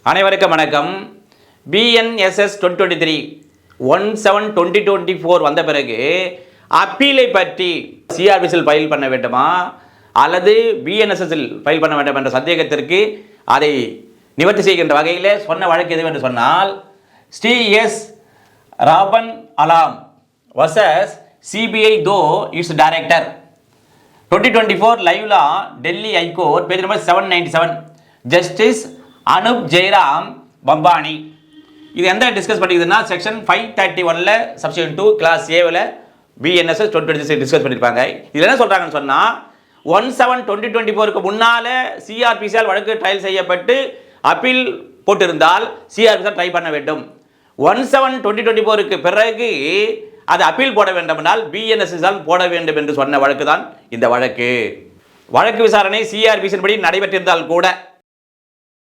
அனைவருக்கும் வணக்கம். BNSS 2023 17/2024 வந்த பிறகு அப்பீலை பற்றி சிஆர்பிசியில் ஃபைல் பண்ண வேண்டுமா அல்லது BNSSல் ஃபைல் பண்ண வேண்டும் என்ற சந்தேகத்திற்கு அதை நிவர்த்தி செய்கின்ற வகையில் சொன்ன வழக்கு எது என்று சொன்னால் Shri S. Rabban Alam vs. CBI through its director 2024 Live Law Delhi high court page number 797 justice Anup Jairam பம்பானி. இது எந்த டிஸ்கஸ் பண்ணிக்குதுன்னா செக்ஷன் 531ல் சப்ஷன் 2 கிளாஸ் ஏவில் BNSS 2026 டிஸ்கஸ் பண்ணியிருப்பாங்க. இதில் என்ன சொல்கிறாங்கன்னு சொன்னால் 17/2024க்கு முன்னால் சிஆர்பிசியால் வழக்கு ட்ரையல் செய்யப்பட்டு அப்பீல் போட்டிருந்தால் சிஆர்பிசியால் ட்ரை பண்ண வேண்டும். 17/2024க்கு பிறகு அது அப்பீல் போட வேண்டுமென்றால் BNSSஆல் போட வேண்டும் என்று சொன்ன வழக்கு தான் இந்த வழக்கு. வழக்கு விசாரணை சிஆர்பிசியின் படி நடைபெற்றிருந்தால் கூட